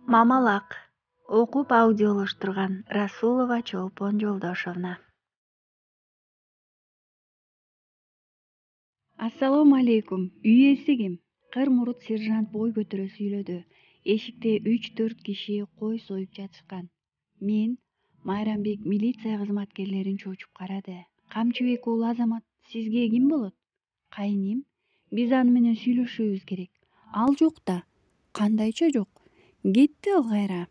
Мамалак. Окуп аудиолоштурган Расулова Чолпон Жолдошовна. Ассалому алейкум. Үй ээси ким? Кыр мурут сержант бой көтөрө сүйлөдү. Эшикте 3-4 киши кой союп жатышкан. Мен Майрамбек милиция кызматкерлерин чочуп карады. Камчыбек уулу Азамат, сизге ким болот? Кайним. Биз аны менен сүйлөшүбүз керек. Ал жок да. Кандайча жок? Кетти ал кайра.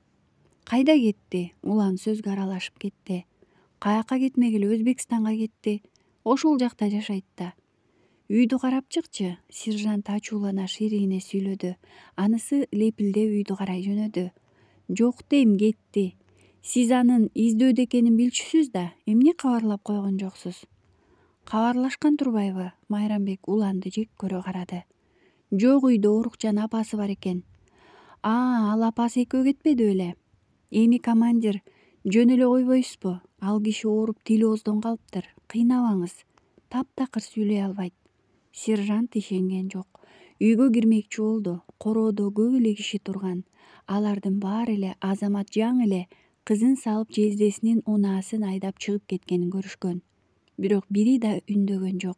Кайда кетти? Улан сөзгө аралашып кетти. Каяка кетмегиле, Өзбекстанга кетти. Ошол жакта жашайт да. Үйдү карап чыкчы, сержант ачуулана ширийине сүйлөдү. Анысы лепилдеп үйдү карай жөнөдү. Жок дейм, кетти. Сиз анын издөөдө экенин билчүсүз да, эмне кабарлап койгон жоксуз? Кабарлашкан турбайбы? Майрамбек уланды жек көрө карады. Жок, үйдө Орукжан апасы бар экен. Ал апасы экөө кетпеди беле? Эми командир, жөн эле койбойсузбу? Ал киши ооруп тили ооздон калыптыр. Кыйнабаңыз. Таптакыр сүйлөй албайт. Сержант ишенген жок. Үйгө кирмекчи болду. Короодо көп эле киши турган. Алардын баары эле Азамат жаңы эле кызын салып жездесинин унаасын айдап чыгып кеткенин көрүшкөн. Бирок бири да үндөгөн жок.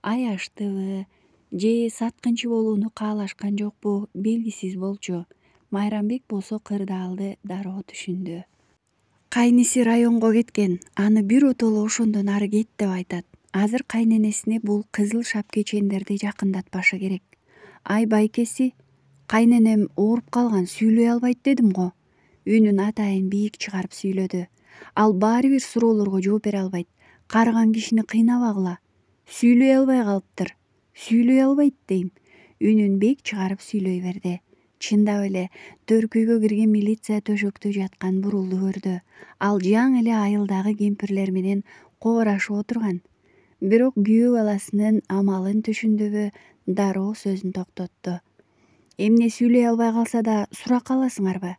Аяштыбы же саткынчы болууну каалашкан жокпу, белгисиз болчу. Майрамбек болсо кырдаалды дароо түшүндү. Кайниси районго кеткен. Аны биротоло ошондон ары кет деп айтат. Азыр кайненесине бул кызыл шапкечендерди жакындатпашы керек. Ай байкеси, кайненем ооруп калган, сүйлөй албайт дедим го. Үнүн атайын бийик чыгарып сүйлөдү. Ал баары бир суроолорго жооп бере албайт. Карыган кишини кыйнабагыла. Сүйлөй албай калыптыр. Сүйлөй албайт дейм. Үнүн бек чыгарып сүйлөй берди. Чындап эле төркүйгө кирген милиция төшөктө жаткан бурулду көрдү. Ал жаңы эле айылдагы кемпирлер менен коборашып отурган. Бирок күйөө баласынын амалын түшүндүбү, дароо сөзүн токтотту. Эмне сүйлөй албай калса да суракка аласыңарбы?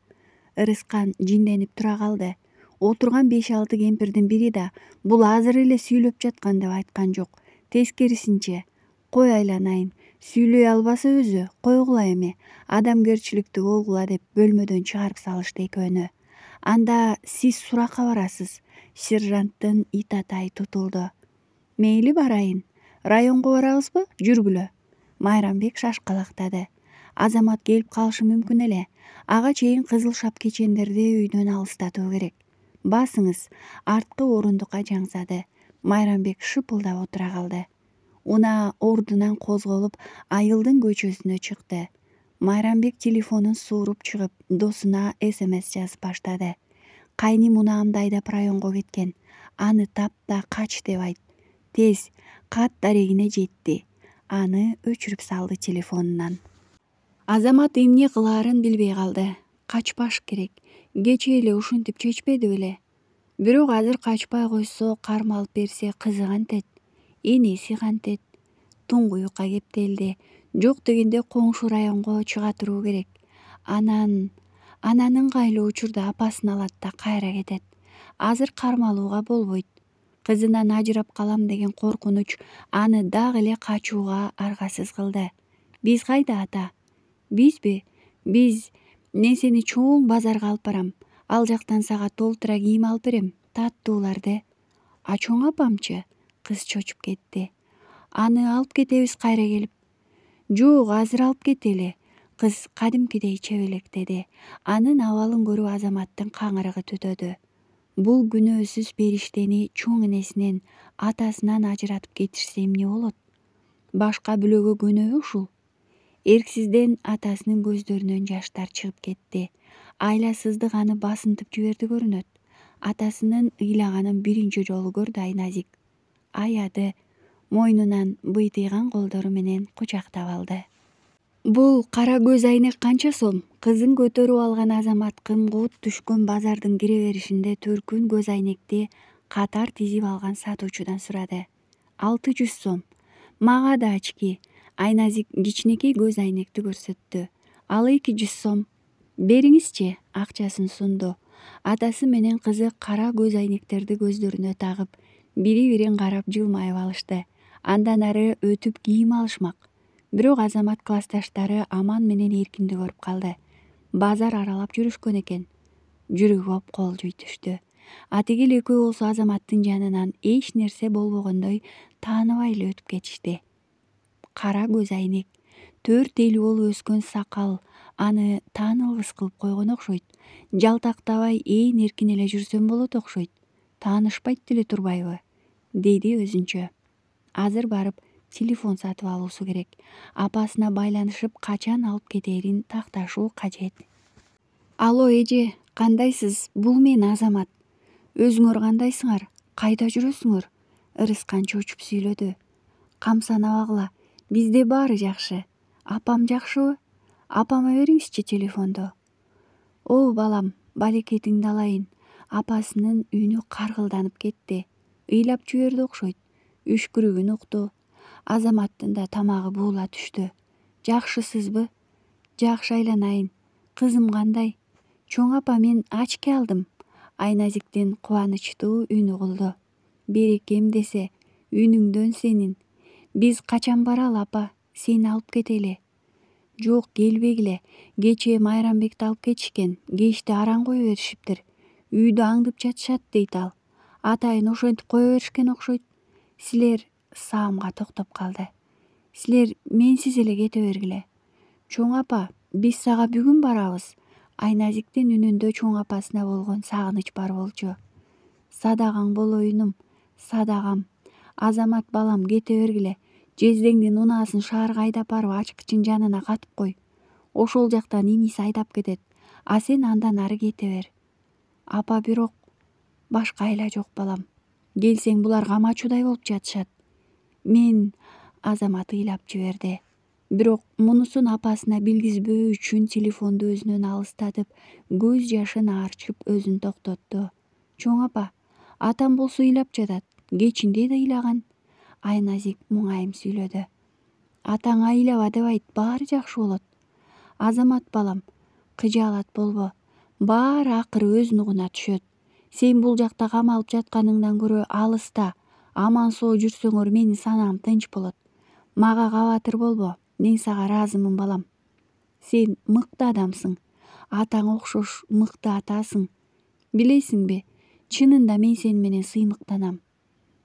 Ырыскан жинденип тура калды. Отурган 5-6 кемпирдин бири да бул азыр эле сүйлөп жаткан деп айткан жок. Тескерисинче, кой айланайын, сүйлөй албаса өзү, койгула эми, адамгерчиликтүү болгула деп бөлмөдөн чыгарып салышты экөөнү. Анда сиз суракка барасыз. Сержанттын ит атайы тутулду. Мейли барайын. Районго барабызбы? Жүргүлө. Майрамбек шашкалактады. Азамат келип калышы мүмкүн эле. Ага чейин кызыл шапкечендерди үйдөн алыстатуу керек. Басыңыз. Арткы орундукка жаңзады. Майрамбек шыпылдап отура калды. Унаа ордунан козголуп, айылдын көчөсүнө чыкты. Майрамбек телефонун сууруп чыгып, досуна СМС жазып баштады. Кайним унаамды айдап районго кеткен. Аны тап да кач деп айт. Тез, кат дарегине жетти. Аны өчүрүп салды телефонунан. Азамат эмне кылаарын билбей калды. Качпаш керек. Кечээ эле ушинтип чечпеди беле? Бирок азыр качпай койсо, кармалып берсе кызы кантет? Энеси кантет? Туңгуюкка кептелди. Жок дегенде коңшу районго чыга туруу керек. Анан ыңгайлуу учурда апасын алат да кайра кетет. Азыр кармалууга болбойт. Кызынан ажырап калам деген коркунуч аны дагы эле качууга аргасыз кылды. Биз кайда, ата? Бизби? Биз нерсени чоң базарга алып барам. Ал жактан сага толтура кийим алып берем. Таттууларды. А чоң апамчы? Кыз чочуп кетти. Аны алып кетебиз кайра келип. Жок, азыр алып кетели. Кыз кадимкидей чебелектеди. Анын абалын көрүп Азаматтын каңырыгы түтөдү. Бул күнөөсүз периштени чоң энесинен, атасынан ажыратып кетишсе эмне болот? Башка бүлөгө көнөбү ушул? Эрксизден атасынын көздөрүнөн жаштар чыгып кетти. Айласыздык аны басынтып жиберди көрүнөт. Атасынын ыйлаганын биринчи жолу көрдү Айназик. Аяды, мойнунан быйтыйган колдору менен кучактап алды. Бул кара көз айнек канча сом? Кызын көтөрүп алган Азамат кым-куут түшкөн базардын кире беришинде төркүн көз айнекти катар тизип алган сатуучудан сурады. 600 сом. Мага да очки. Айназик кичинекей көз айнекти көрсөттү. Ал 200 сом. Бериңизчи, акчасын сунду. Атасы менен кызы кара көз айнектерди көздөрүнө тагып, бири-бирин карап жылмайып алышты. Андан ары өтүп кийим алышмак. Бирок Азамат классташтары Аман менен Эркинди көрүп калды. базар аралап жүрүшкөн экен. Жүрүп оп кол жуйтушту. Атигил экөө болсо Азаматтын жанынан эч нерсе болбогондой тааныбай эле өтүп кетишти. Кара көз айнек, 4-5 болуп өскөн сакал аны таанылгыс кылып койгон окшойт. Жалтактабай ээн эркин эле жүрсөм болот окшойт. Таанышпайт деле турбайбы, деди өзүнчө. Азыр барып телефон сатып алуусу керек. Апасына байланышып качан алып кетерин такташуу кажет. Алло эже, кандайсыз? Бул мен Азамат. Өзүңөр кандайсыңар? Кайда жүрөсүңөр? Ырыскан чочуп сүйлөдү. Камсанабагыла, бизде баары жакшы. Апам жакшыбы? Апама бериңизчи телефонду. О балам, балекетиңди алайын. Апасынын үнү каргылданып кетти. Ыйлап жиберди окшойт. Үшкүрүгүн укту. Азаматтын да тамагы буула түштү. Жакшысызбы? Жакшы айланайын. Кызым кандай? Чоң апа, мен ачке алдым. Айназиктин кубанычтуу үнү угулду. Берекем десе, үнүңдөн сенин. Биз качан баралы апа, сени алып кетели. Жок, келбегиле. Кечээ Майрамбекти алып кетишкен. Кечти араң кое беришиптир. Үйдө аңдып жатышат дейт ал. Атайын ошентип кое беришкен окшойт. Силер саамга токтоп калды. Силер менсиз эле кете бергиле. Чоң апа, биз сага бүгүн барабыз. Айназиктин үнүндө чоң апасына болгон сагыныч бар болчу. Садагаң болоюнум, садагам. Азамат балам, кете бергиле. Жездеңдин унаасын шаарга айдап барып ачкычын жанына катып кой. Ошол жактан иниси айдап кетет. А сен андан ары кете бер. Апа, бирок башка айла жок балам. Келсең булар камачудай болуп жатышат. Мен... Азамат ыйлап жиберди. Бирок мунусун апасына билгизбөө үчүн телефонду өзүнөн алыстатып, көз жашын аарчып өзүн токтотту. Чоң апа, атам болсо ыйлап жатат. Кечинде да ыйлаган. Айназик муңайым сүйлөдү. Атаң ыйлаба дебайт, баары жакшы болот. Азамат балам, кыжаалат болбо. Баары акыры өз нугуна түшөт. Сен бул жакта камалып жатканыңдан көрө алыста, аман соо жүрсөңөр менин санаам тынч болот. Мага кабатыр болбо, мен сага ыраазымын балам. Сен мыкты адамсың. Атаң окшош мыкты атасың. Билесиңби, чынында мен сени менен сыймыктанам.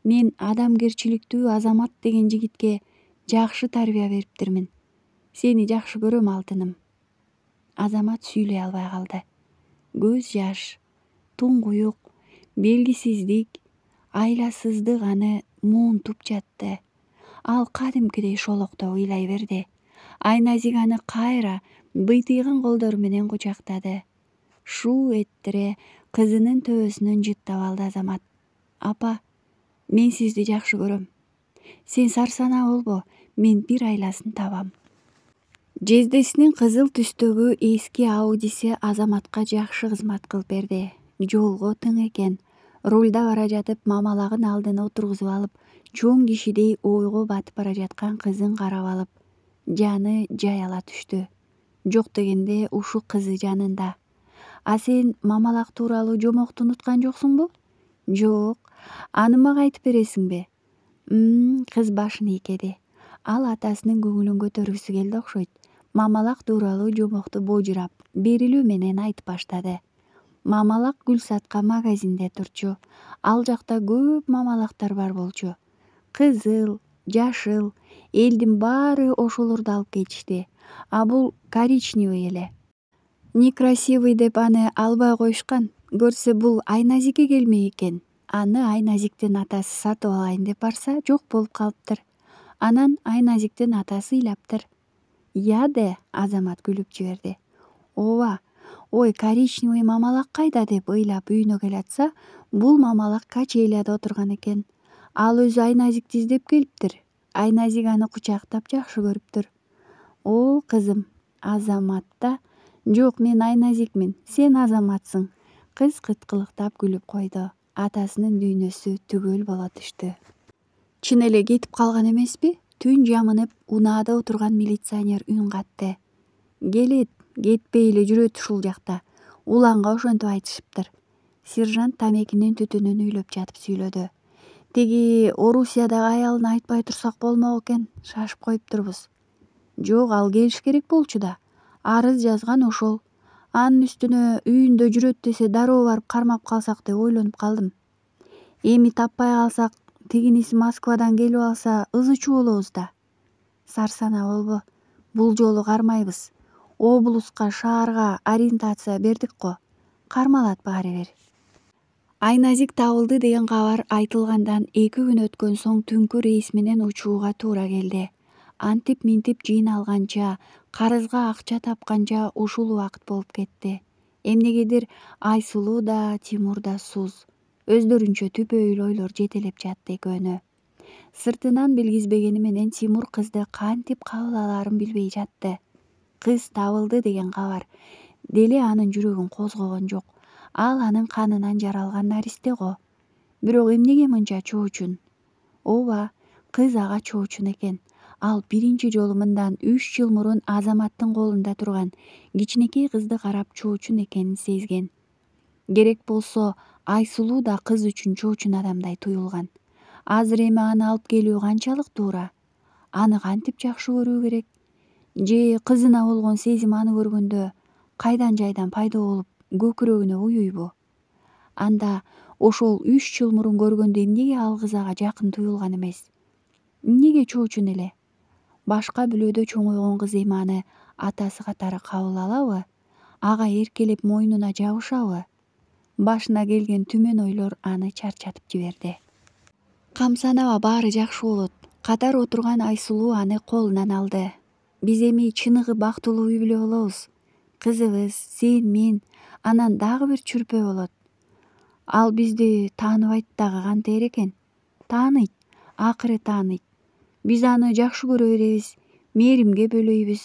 Мен адамгерчиликтүү Азамат деген жигитке жакшы тарбия бериптирмин. Сени жакшы көрөм, алтыным. Азамат сүйлөй албай калды. Көз жаш, туңгуюк, белгисиздик, айласыздык аны муунтуп жатты. Ал кадимкидей шолоктоп ыйлай берди. Айназик аны кайра быйтыйган колдору менен кучактады. Шуу эттире кызынын төбөсүнөн жыттап алды Азамат. Апа, мен сизди жакшы көрөм. Сен сарсанаа болбо, мен бир айласын табам. Жездесинин кызыл түстөгү эски Аудиси Азаматка жакшы кызмат кылып берди. Жолго тың экен. Рульда бара жатып мамалагын алдына отургузуп алып, чоң кишидей ойго батып бара жаткан кызын карап алып, жаны жай ала түштү. Жок дегенде ушул кызы жанында. А сен мамалак тууралуу жомокту унуткан жоксуңбу? Жок. Аны мага айтып бересиңби? Кыз башын ийкеди. Ал атасынын көңүлүн көтөргүсү келди окшойт. Мамалак тууралуу жомокту божурап, берилүү менен айтып баштады. Мамалак гүл саткан магазинде турчу. Ал жакта көп мамалактар бар болчу. Кызыл, жашыл, элдин баары ошолорду алып кетишти. А бул коричневый эле. Некрасивый деп аны албай коюшкан. Көрсө бул Айназикке келмек экен. Аны Айназиктин атасы сатып алайын деп барса, жок болуп калыптыр. Анан Айназиктин атасы ыйлаптыр. Яде, Азамат күлүп жиберди. Ооба, ой, коричневый мамалак кайда деп ыйлап үйүнө келатса, бул мамалак качеляда отурган экен. Ал өзү Айназикти издеп келиптир. Айназик аны кучактап жакшы көрүптүр. О, кызым, Азамат да. Жок, мен Айназикмин, сен Азаматсың. Кыз кыткылыктап күлүп койду. Атасынын дүйнөсү түгөл боло түштү. Чын эле кетип калган эмеспи? Түн жамынып, унаада отурган милиционер үн катты. Келет, кетпей эле жүрөт ушул жакта. Уланга ошентип айтышыптыр. Сержант тамекинин түтүнүн үйлөп жатып сүйлөдү. Тиги Орусиядагы аялына айтпай турсак болмок экен, шашып коюптурбуз. Жок, ал келиш керек болчу да. Арыз жазган ошол. Анын үстүнө үйүндө жүрөт десе дароо барып кармап калсак деп ойлонуп калдым. Эми таппай калсак, тигиниси Москвадан келип алса ызы-чуу болобуз да. Сарсана болбо. Бул жолу кармайбыз. Облуска, шаарга ориентация бердик го. Кармалат баары бир. Айназик табылды деген кабар айтылгандан 2 күн өткөн соң түнкү рейс менен учууга туура келди. Антип-минтип жыйналганча, карызга акча тапканча ушул убакыт болуп кетти. Эмнегедир Айсулуу да, Тимур да суз. Өздөрүнчө түпөйүл ойлор жетелеп жатты экөөнө. Сыртынан билгизбегени менен Тимур кызды кантип кабыл алаарын билбей жатты. Кыз табылды деген кабар деле анын жүрөгүн козгогон жок. Ал анын канынан жаралган наристе го. Бирок эмнеге мынча чоочун? Ооба, кыз ага чоочун экен. Ал биринчи жолу мындан 3 жыл мурун Азаматтын колунда турган кичинекей кызды карап чоочун экенин сезген. Керек болсо Айсулуу да кыз үчүн чоочун адамдай туюлган. Азыр эми аны алып келүү канчалык туура? Аны кантип жакшы көрүү керек? Же кызына болгон сезим аны көргөндө кайдан жайдан пайда болуп көкүрөгүнө уюйбу? Анда ошол 3 жыл мурун көргөндө эмнеге ал кыз ага жакын туюлган эмес? Эмнеге чоочун эле? Башка бүлөдө чоңойгон кыз эми аны атасы катары кабыл алабы? Ага эркелеп мойнуна жабышабы? Башына келген түмөн ойлор аны чарчатып жиберди. Камсанаба, баары жакшы болот. Катар отурган Айсулуу аны колунан алды. Биз эми чыныгы бактылуу үй бүлө болобуз. Кызыбыз, сен, мен, анан дагы бир чүрпө болот. Ал бизди тааныбайт дагы кантээр экен? Тааныйт, акыры тааныйт. Биз аны жакшы көрө беребиз, мээримге бөлөйбүз.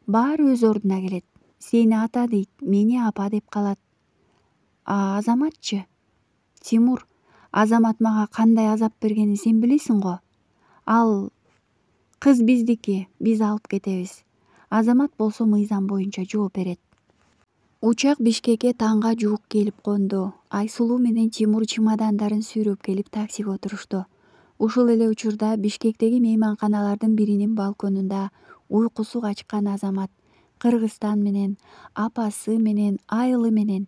Баары өз ордуна келет. Сени ата дейт, мени апа деп калат. А Азаматчы? Тимур, Азамат мага кандай азап бергенин сен билесиң го. Ал кыз биздики, биз алып кетебиз. Азамат болсо мыйзам боюнча жооп берет. Учак Бишкекке таңга жуук келип конду. Айсулуу менен Тимур чемодандарын сүйрөп келип таксиге отурушту. Ушул эле учурда Бишкектеги мейманканалардын биринин балконунда уйкусу качкан Азамат Кыргызстан менен, апасы менен, айылы менен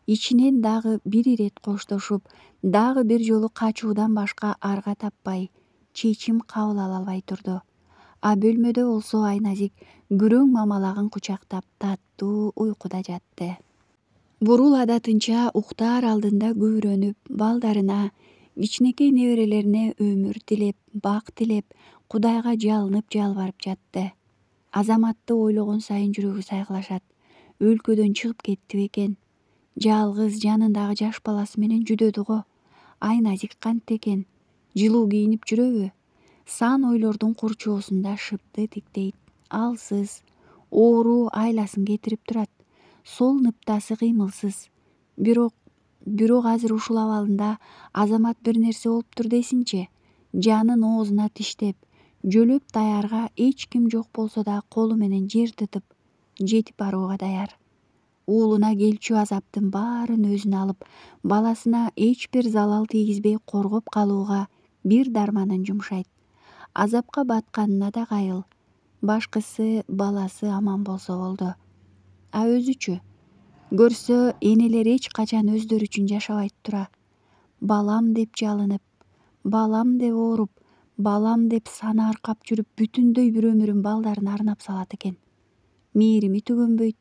ичинен дагы бир ирет коштошуп, дагы бир жолу качуудан башка арга таппай, чечим кабыл ала албай турду. А бөлмөдө болсо Айназик күрөң мамалагын кучактап таттуу уйкуда жатты. Бурул адатынча уктаар алдында күбүрөнүп, балдарына, кичинекей неберелерине өмүр тилеп, бак тилеп, Кудайга жалынып жалбарып жатты. Азаматты ойлогон сайын жүрөгү сайгылашат. Өлкөдөн чыгып кетти бекен? Жалгыз жанындагы жаш баласы менен жүдөдү го. Айназик кантты экен? Жылуу кийинип жүрөбү? Сан ойлордун курчоосунда шыпты тиктейт. Алсыз, оору айласын кетирип турат. Сол ныптасы кыймылсыз. Бирок азыр ушул абалында Азамат бир нерсе болуптур десинчи. Жанын оозуна тиштеп, жөлөп даярга эч ким жок болсо да колу менен жер тытып, жетип барууга даяр. Уулуна келчү азаптын баарын өзүнө алып, баласына эч бир залал тийгизбей коргоп калууга бир дарманын жумшайт. Азапка батканына да кайыл. Башкысы баласы аман болсо болду. А өзүчү? Көрсө энелер эч качан өздөрү үчүн жашабайт тура. Балам деп жалынып, балам деп ооруп, балам деп сана аркап жүрүп бүтүндөй бир өмүрүн балдарына арнап салат экен. Мээрими түгөнбөйт.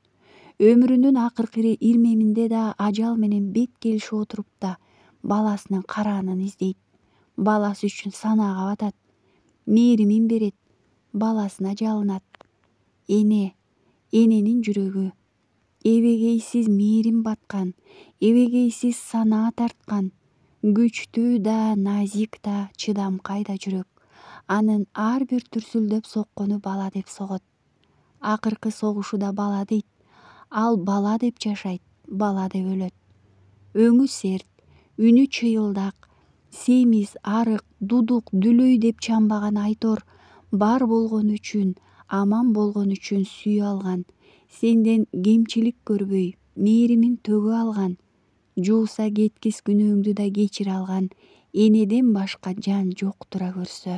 Өмүрүнүн акыркы ирмеминде да ажал менен бет келишип отуруп да баласынын караанын издейт. Баласы үчүн санаага батат. Мээримин берет, баласына жалынат. Эненин жүрөгү эбегейсиз мээрим баткан, эбегейсиз санаа тарткан, күчтүү да, назик да, чыдамкай да жүрөк. Анын ар бир дүрсүлдөп соккону бала деп согот. Акыркы согушу да бала дейт. Ал бала деп жашайт, бала деп өлөт. Өңү серт, үнү чыйылдак, семиз, арык, дудук, дүлөй деп чамбаган Айтор бар болгон үчүн, аман болгон үчүн сүйө алган. Сенден кемчилик көрбөй, мээримин төгө алган. Жууса кеткис күнөөңдү да кечире алган. Энеден башка жан жок тура көрсө.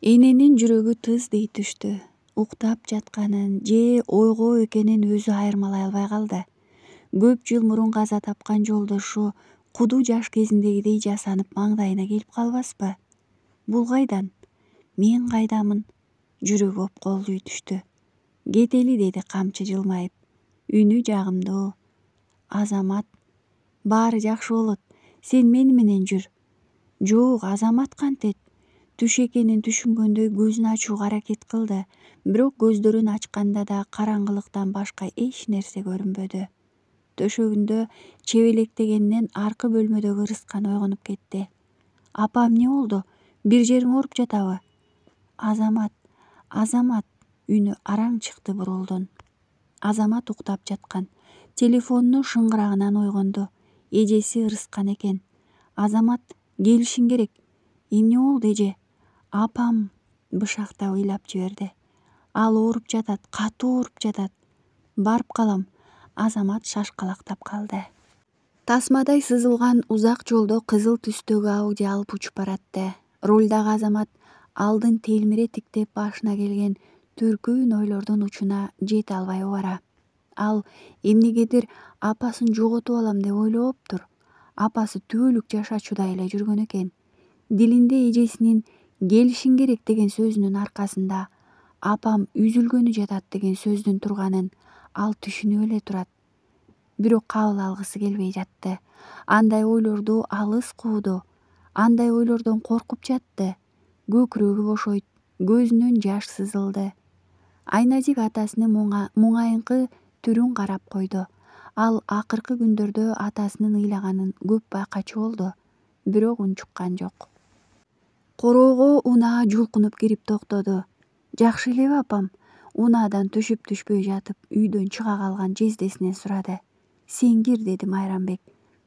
Эненин жүрөгү тыз дей түштү. Уктап жатканын же ойго экенин өзү айырмалай албай калды. Көп жыл мурун каза тапкан жолдошу куду жаш кезиндегидей жасанып маңдайына келип калбаспы? Бул кайдан? Мен кайдамын? Жүрөгү опколдуй түштү. Кетели, деди камчы жылмайып. Үнү жагымдуу. Азамат, баары жакшы болот. Сен мени менен жүр. Жок, Азамат кантет? Түш экенин түшүнгөндөй көзүн ачууга аракет кылды. Бирок көздөрүн ачканда да караңгылыктан башка эч нерсе көрүнбөдү. Төшөгүндө чебелектегенинен аркы бөлмөдөгү Рыскан ойгонуп кетти. Апам, эмне болду? Бир жериң ооруп жатабы? Азамат, үнү араң чыкты бурулдун. Азамат уктап жаткан. Телефонунун шыңгырагынан ойгонду. Эжеси Рыскан экен. Азамат, келишиң керек. Эмне болду, эже? Апам, бышактап ыйлап жиберди. Ал ооруп жатат, катуу ооруп жатат. Барып калам. Азамат шашкалактап калды. Тасмадай сызылган узак жолдо кызыл түстөгү Ауди алып учуп баратты. Рулдагы Азамат алдын телмире тиктеп башына келген төркүн ойлордун учуна жете албай убара. Ал эмнегедир апасын жоготуп алам деп ойлоптур. Апасы түбөлүк жашачудай эле жүргөн экен. Дилинде эжесинин келишиң керек деген сөзүнүн аркасында апам үзүлгөнү жатат деген сөздүн турганын ал түшүнүп эле турат. Бирок кабыл алгысы келбей жатты. Андай ойлорду алыс кууду. Андай ойлордон коркуп жатты. Көкүрөгү бошойт, көзүнөн жаш сызылды. Айназик атасынын муңайыңкы түрүн карап койду. Ал акыркы күндөрдө атасынын ыйлаганын көп байкачу болду. Бирок үн чыккан жок. Короого унаа жулкунуп кирип токтоду. Жакшы элеби апам? Унаадан түшүп түшпөй жатып үйдөн чыга калган жездесинен сурады. Сен кир, деди Майрамбек,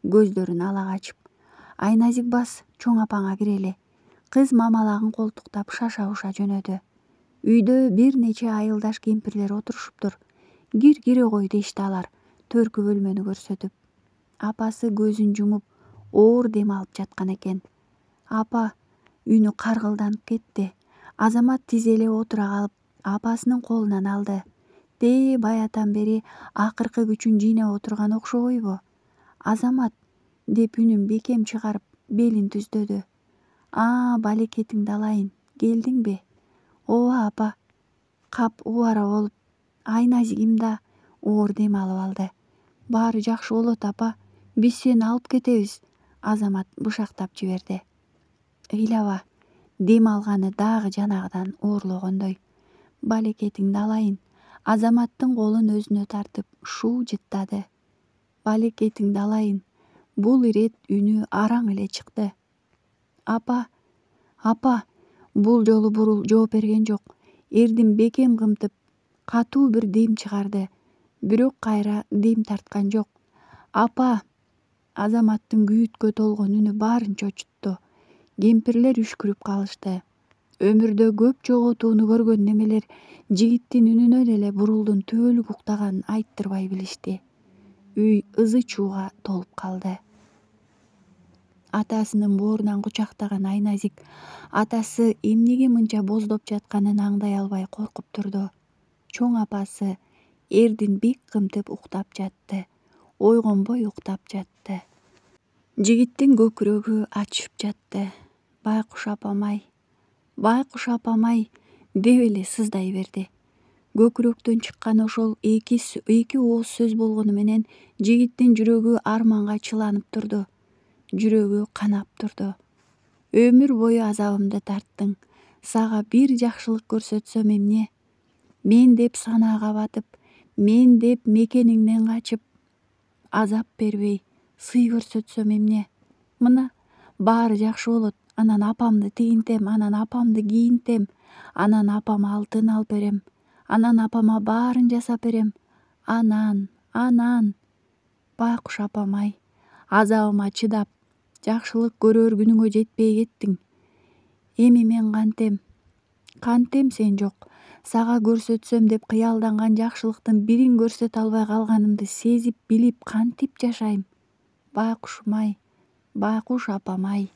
көздөрүн ала качып. Айназик бас, чоң апаңа кирели. Кыз мамалагын колтуктап шаша-буша жөнөдү. Үйдө бир нече айылдаш кемпирлер отурушуптур. Кир, кире кой, дешти алар, төркү бөлмөнү көрсөтүп. Апасы көзүн жумуп, оор дем алып жаткан экен. Апа, үнү каргылданып кетти. Азамат тизелеп отура калып, апасынын колунан алды. Баятан бери акыркы күчүн жыйнап отурган окшобойбу? Азамат, деп үнүн бекем чыгарып, белин түздөдү. Балекетиңди алайын, келдиңби? Ооба, апа. Кап убара болуп, Айназигим да, оор дем алып алды. Баары жакшы болот, апа. Биз сени алып кетебиз. Азамат бышактап жиберди. Ыйлаба, дем алганы дагы жанагыдан оорлогондой. Балекетиңди алайын. Азаматтын колун өзүнө тартып шуу жыттады. Балекетиңди алайын. Бул ирет үнү араң эле чыкты. Апа. Бул жолу Бурул жооп берген жок. Эрдин бекем кымтып, катуу бир дем чыгарды. Бирок кайра дем тарткан жок. Апа. Азаматтын күйүткө толгон үнү баарын чочутту. Кемпирлер үшкүрүп калышты. Өмүрдө көп жоготууну көргөн немелер жигиттин үнүнөн эле Бурулдун түбөлүк уктаганын айттырбай билишти. Үй ызы чууга толуп калды. Атасынын боорунан кучактаган Айназик атасы эмнеге мынча боздоп жатканын аңдай албай коркуп турду. Чоң апасы эрдин бек кымтып уктап жатты. Ойгонбой уктап жатты. Жигиттин көкүрөгү ачышып жатты. Байкуш апам-ай, деп эле сыздай берди. Көкүрөктөн чыккан ошол эки ооз сөз болгону менен жигиттин жүрөгү арманга чыланып турду. Жүрөгү канап турду. Өмүр бою азабымды тарттың. Сага бир жакшылык көрсөтсөм эмне? Мен деп санаага батып, мен деп мекениңден качып, азап бербей, сый көрсөтсөм эмне? Мына, баары жакшы болот. Анан апамды тигинтем, анан апамды кийинтем, анан апама алтын алып берем, анан апама баарын жасап берем. Анан. Байкуш апам-ай, азабыма чыдап, жакшылык көрөр күнүңө жетпей кеттиң. Эми мен кантем сен жок. Сага көрсөтсөм деп кыялданган жакшылыктын бирин көрсөтө албай калганымды сезип билип кантип жашайм? Байкушум-ай, байкуш апам-ай.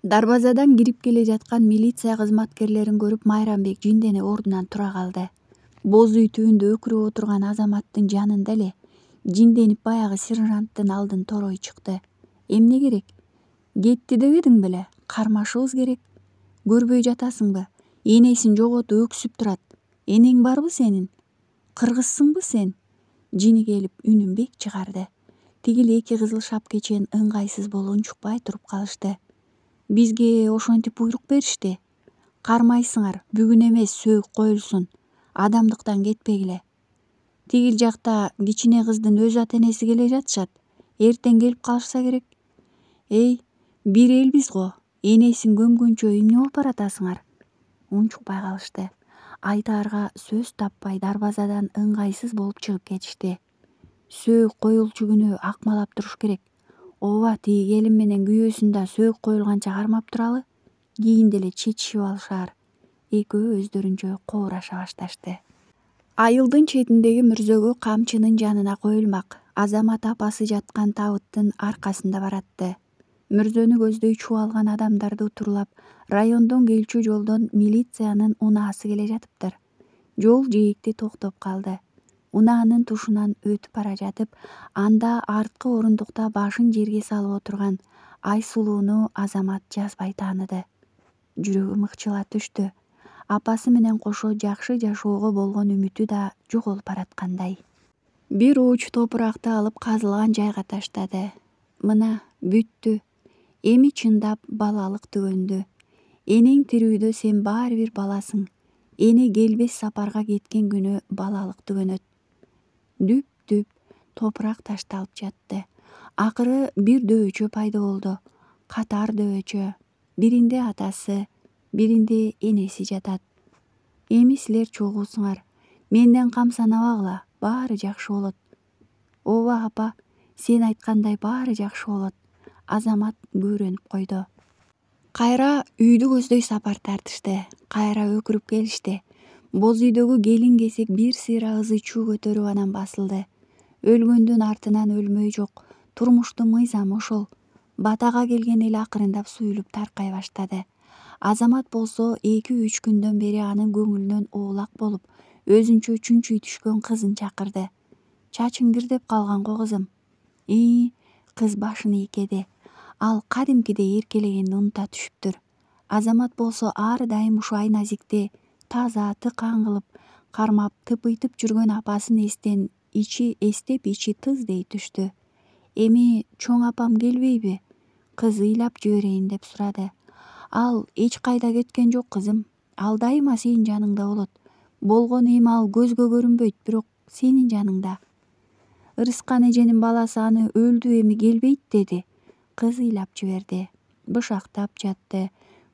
Дарбазадан кирип келе жаткан милиция кызматкерлерин көрүп Майрамбек жиндене ордунан тура калды. Боз үй түбүндө өкүрүп отурган Азаматтын жанында эле жинденип баягы сержанттын алдын торой чыкты. Эмне керек? Кетти дебедиң беле? Кармашыбыз керек. Көрбөй жатасыңбы? Энесин жоготуп өксүп турат. Энең барбы сенин? Кыргызсыңбы сен? Жини келип үнүн бек чыгарды. Тигил эки кызыл шапкечен ыңгайсыз болуп унчукпай туруп калышты. Бизге ошентип буйрук беришти. Кармайсыңар, бүгүн эмес сөөк коюлсун. Адамдыктан кетпегиле. Тигил жакта кичине кыздын өз ата-энеси келе жатышат. Эртең келип калышса керек. Эй, бир элбиз го. Энесин көмгөнчө эмне болуп баратасыңар? Унчукпай калышты. Айтаарга сөз таппай дарбазадан ыңгайсыз болуп чыгып кетишти. Сөөк коюлчу күнү акмалап туруш керек. Ооба, тиги келин менен күйөөсүн да сөөк коюлганча кармап туралы. Кийин деле четишип алышаар. Экөө өздөрүнчө коораша башташты. Айылдын четиндеги мүрзөгө камчынын жанына коюлмак. Азамат апасы жаткан табыттын аркасында баратты. Мүрзөнү көздөй чубалган адамдарды турлап, райондон келчү жолдон милициянын унаасы келе жатыптыр. Жол жээкти токтоп калды. Унаанын тушунан өтүп бара жатып, анда арткы орундукта башын жерге салып отурган Айсулууну Азамат жазбай тааныды. Жүрөгү мыкчыла түштү. Апасы менен кошо жакшы жашоого болгон үмүтү да жоголуп бараткандай. Бир ууч топуракты алып казылган жайга таштады. Мына, бүттү. Эми чындап балалык түгөндү. Энең тирүүдө сен баары бир баласың. Эне келбес сапарга кеткен күнү балалык түгөнөт. Дүп топурак ташталып жатты. Акыры бир дөбөчө пайда болду. Катар дөбөчө. Биринде атасы, биринде энеси жатат. Эми силер чогуусуңар. Менден камсанабагыла, баары жакшы болот. Ооба апа, сен айткандай баары жакшы болот. Азамат көөрөнүп койду. Кайра үйдү көздөй сапар тартышты. Кайра өкүрүп келишти. Боз үйдөгү келин кесек бир сыйра ызы чуу көтөрүп анан басылды. Өлгөндүн артынан өлмөй жок. Турмуштун мыйзамы ошол. Батага келген эл акырындап суюлуп таркай баштады. Азамат болсо 2-3 күндөн бери анын көңүлүнөн оолак болуп, өзүнчө чүнчүй түшкөн кызын чакырды. Чачың кирдеп калган го кызым. Кыз башын ийкеди. Ал кадимкидей эркелегенди унута түшүптүр. Азамат болсо ар дайым ушу Айназикти таза тыкан кылып кармап тыпыйтып жүргөн апасын эстеп ичи тыздей түштү. Эми чоң апам келбейби? Кыз ыйлап жиберейин деп сурады. Ал эч кайда кеткен жок кызым. Ал дайыма сенин жаныңда болот. Болгону эми ал көзгө көрүнбөйт, бирок сенин жаныңда. Ырыскан эженин баласы аны өлдү, эми келбейт деди. Кыз ыйлап жиберди. Бышактап жатты.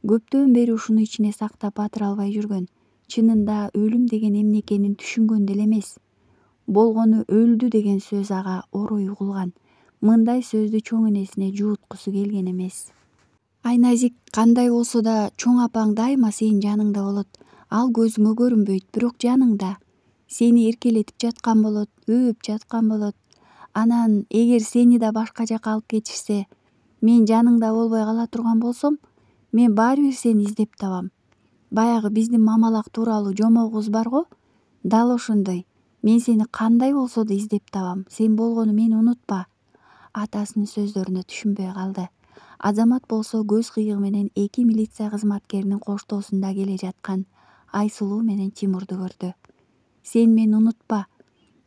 Көптөн бери ушуну ичине сактап батыра албай жүргөн. Чынында өлүм деген эмне экенин түшүнгөн деле эмес. Болгону өлдү деген сөз ага орой угулган. Мындай сөздү чоң энесине жууткусу келген эмес. Айназик кандай болсо да чоң апаң дайыма сенин жаныңда болот. Ал көзүңө көрүнбөйт, бирок жаныңда. Сени эркелетип жаткан болот, өөп жаткан болот. Анан эгер сени да башка жака алып кетишсе, мен жаныңда болбой кала турган болсом, мен баары бир сени издеп табам. Баягы биздин мамалак тууралуу жомогубуз бар го, дал ошондой. Мен сени кандай болсо да издеп табам. Сен болгону мени унутпа. Атасынын сөздөрүнө түшүнбөй калды. Азамат болсо көз кыйыгы менен эки милиция кызматкеринин коштоосунда келе жаткан Айсулуу менен Тимурду көрдү. Сен мени унутпа.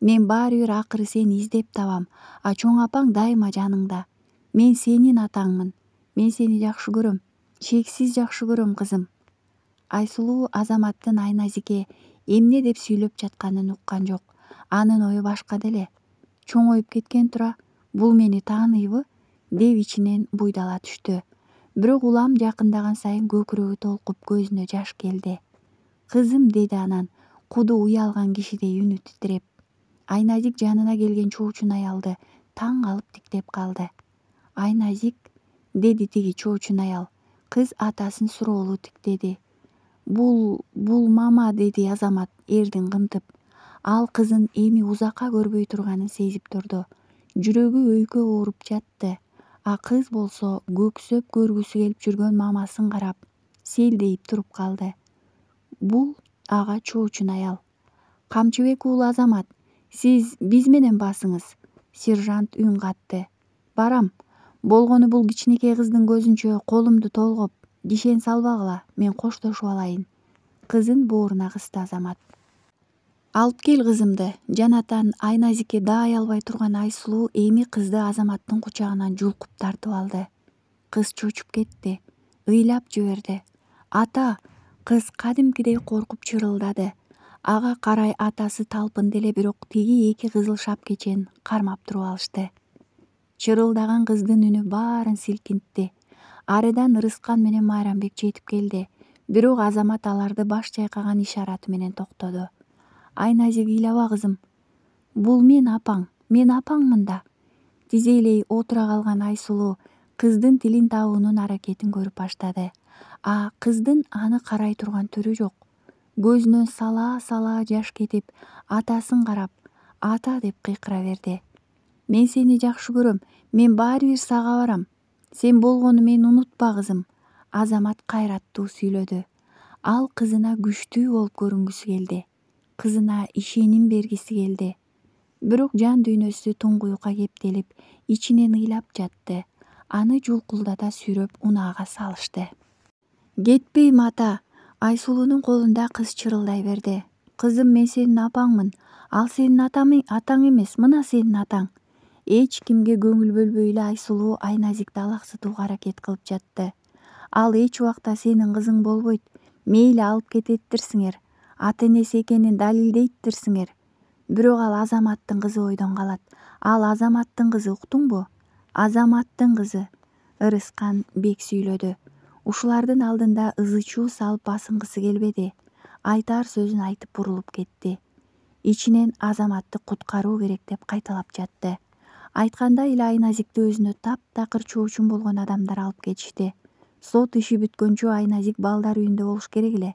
Мен баары бир акыры сени издеп табам, а чоң апаң дайыма жаныңда. Мен сенин атаңмын. Мен сени жакшы көрөм. Чексиз жакшы көрөм кызым. Айсулуу Азаматтын Айназикке эмне деп сүйлөп жатканын уккан жок. Анын ою башка деле. Чоңоюп кеткен тура, бул мени тааныйбы деп ичинен буйдала түштү. Бирок улам жакындаган сайын көкүрөгү толкуп көзүнө жаш келди. Кызым, деди анан, куду уялган кишидей үнү титиреп. Айназик жанына келген чоочун аялды таң калып тиктеп калды. Айназик, деди тиги чоочун аял. Кыз атасын суроолуу тиктеди. Бул мама, деди Азамат эрдин кымтып. Ал кызын эми узакка көрбөй турганын сезип турду. Жүрөгү өйкө ооруп жатты. А кыз болсо көксөп көргүсү келип жүргөн мамасын карап, селдейип туруп калды. Бул ага чоочун аял. Камчыбек уулу Азамат, сиз биз менен басыңыз. Сержант үн катты. Барам. Болгону бул кичинекей кыздын көзүнчө колумду толгоп, кишен салбагыла, мен коштошуп алайын. Кызын бооруна кысты Азамат. Алып кел кызымды. Жанатан Айназикке да аялбай турган Айсулуу эми кызды Азаматтын кучагынан жулкуп тартып алды. Кыз чочуп кетти. Ыйлап жиберди. Ата! Кыз кадимкидей коркуп чырылдады. Ага карай атасы талпынды эле, бирок тиги эки кызыл шапкечен кармап туруп алышты. Чырылдаган кыздын үнү баарын силкинтти. Арыдан Ырыскан менен Майрамбек жетип келди. Бирок Азамат аларды баш чайкаган ишараты менен токтоду. Айназик, ыйлаба кызым. Бул мен апаңмын да. Тизелей отура калган Айсулуу кыздын тилин табуунун аракетин көрүп баштады. Кыздын аны карай турган түрү жок. Көзүнөн сала жаш кетип, атасын карап, ата деп кыйкыра берди. Мен сени жакшы көрөм, мен баары бир сага барам. Сен болгону мени унутпа кызым. Азамат кайраттуу сүйлөдү. Ал кызына күчтүү болуп көрүнгүсү келди. Кызына ишеним бергиси келди. Бирок жан дүйнөсү туңгуюкка кептелип, ичинен ыйлап жатты. Аны жулкулдата сүйрөп унаага салышты. Кетпейм ата. Айсулуунун колунда кыз чырылдай берди. Кызым, мен сенин апаңмын. Ал сенин атаң эмес, мына сенин атаң. Эч кимге көңүл бөлбөй эле Айсулуу Айназикти алаксытууга аракет кылып жатты. Ал эч убакта сенин кызың болбойт. Мейли алып кететтирсиңер. Ата энеси экенин далилдейттирсиңер. Бирок ал Азаматтын кызы ойдон калат. Ал Азаматтын кызы, уктуңбу? Азаматтын кызы. Ырыскан бек сүйлөдү. Ушулардын алдында ызы-чуу салып басынгысы келбеди. Айтар сөзүн айтып бурулуп кетти. Ичинен Азаматты куткаруу керек деп кайталап жатты. Айткандай эле Айназикти өзүнө таптакыр чоочун болгон адамдар алып кетишти. Сот иши бүткөнчө Айназик балдар үйүндө болуш керек эле.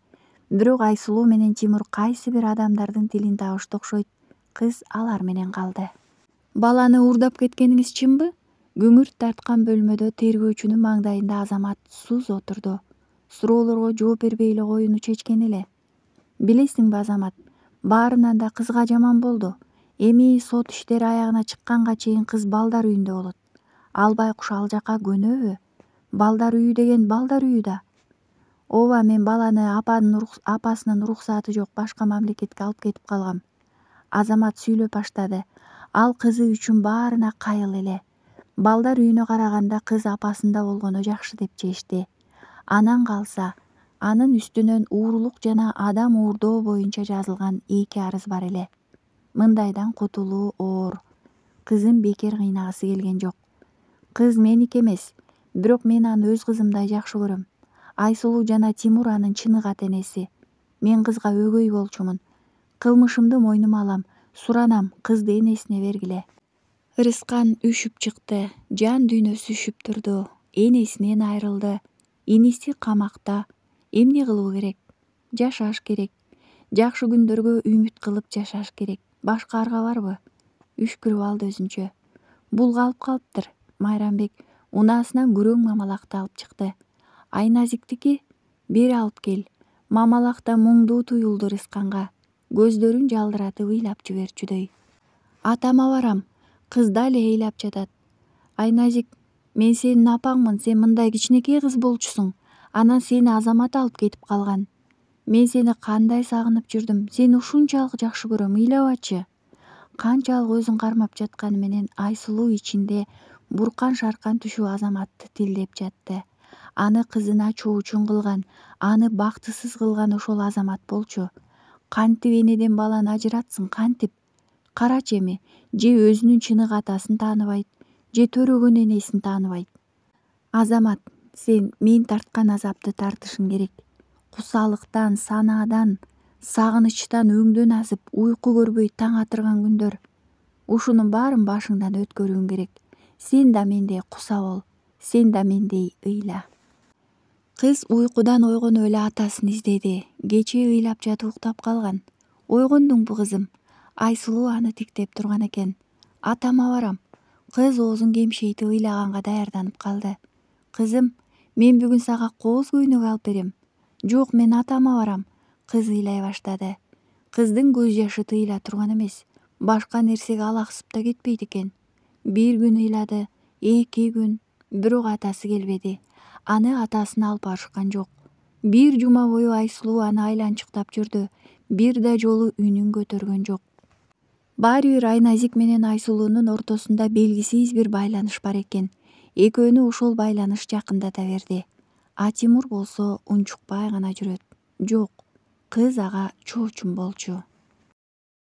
Бирок Айсулуу менен Тимур кайсы бир адамдардын тилин табышты окшойт. Кыз алар менен калды. Баланы уурдап кеткениңиз чынбы? Күңүрт тарткан бөлмөдө тергөөчүнүн маңдайында Азамат суз отурду. Суроолорго жооп бербей эле коюуну чечкен эле. Билесиңби Азамат, баарынан да кызга жаман болду. Эми сот иштери аягына чыкканга чейин кыз балдар үйүндө болот. Ал байкуш ал жака көнөбү? Балдар үйү деген балдар үйү да. Ооба, мен баланы апасынын уруксааты жок башка мамлекетке алып кетип калгам. Азамат сүйлөп баштады. Ал кызы үчүн баарына кайыл эле. Балдар үйүнө караганда кыз апасында болгону жакшы деп чечти. Анан калса, анын үстүнөн уурулук жана адам уурдоо боюнча жазылган 2 арыз бар эле. Мындайдан кутулуу оор. Кызын бекер кыйнагысы келген жок. Кыз меники эмес, бирок мен аны өз кызымдай жакшы көрөм. Айсулуу жана Тимур анын чыныгы ата энеси. Мен кызга өгөй болчумун. Кылмышымды мойнума алам, суранам, кызды энесине бергиле. Ырыскан үшүп чыкты. Жан дүйнөсү үшүп турду. Энесинен айрылды. Иниси камакта. Эмне кылуу керек? Жашаш керек. Жакшы күндөргө үмүт кылып жашаш керек. Башка арга барбы? Үшкүрүп алды өзүнчө. Бул калып калыптыр. Майрамбек унаасынан күрөң мамалакты алып чыкты. Айназиктики? Бери алып кел. Мамалакта муңдуу туюлду Ырысканга. Көздөрүн жалдыратып ыйлап жиберчүдөй. Атама барам. Кыз дали ыйлап жатат. Айназик, мен сенин апаңмын, сен мындай кичинекей кыз болчусуң. Анан сени Азамат алып кетип калган. Мен сени кандай сагынып жүрдүм. Сени ушунчалык жакшы көрөм, ыйлабачы. Канчалык өзүн кармап жатканы менен Айсулуу ичинде буркан шаркан түшүп Азаматты тилдеп жатты. Аны кызына чоочун кылган, аны бактысыз кылган ошол Азамат болчу. Кантип энеден баланы ажыратсын, кантип? Карачы эми, же өзүнүн чыныгы атасын тааныбайт, же төрөгөн энесин тааныбайт. Азамат, сен мен тарткан азапты тартышың керек. Кусалыктан, санаадан, сагынычтан өңдөн азып, уйку көрбөй таң атырган күндөр. Ушунун баарын башыңдан өткөрүүң керек. Сен да мендей куса бол, сен да мендей ыйла. Кыз уйкудан ойгонуп эле атасын издеди. Кечээ ыйлап жатып уктап калган. Ойгондуңбу кызым? Айсулуу аны тиктеп турган экен. Атама барам. Кыз оозун кемшейтип ыйлаганга даярданып калды. Кызым, мен бүгүн сага кооз көйнөк алып берем. Жок, мен атама барам. Кыз ыйлай баштады. Кыздын көз жашы тыйыла турган эмес. Башка нерсеге алаксып да кетпейт экен. Бир күн ыйлады, 2 күн, бирок атасы келбеди. Аны атасына алып барышкан жок. Бир жума бою Айсулуу аны айланчыктап жүрдү. Бир да жолу үнүн көтөргөн жок. Баары бир Айназик менен Айсулуунун ортосунда белгисиз бир байланыш бар экен. Экөөнү ошол байланыш жакындата берди. А Тимур болсо унчукпай гана жүрөт. Жок, кыз ага чоочун болчу.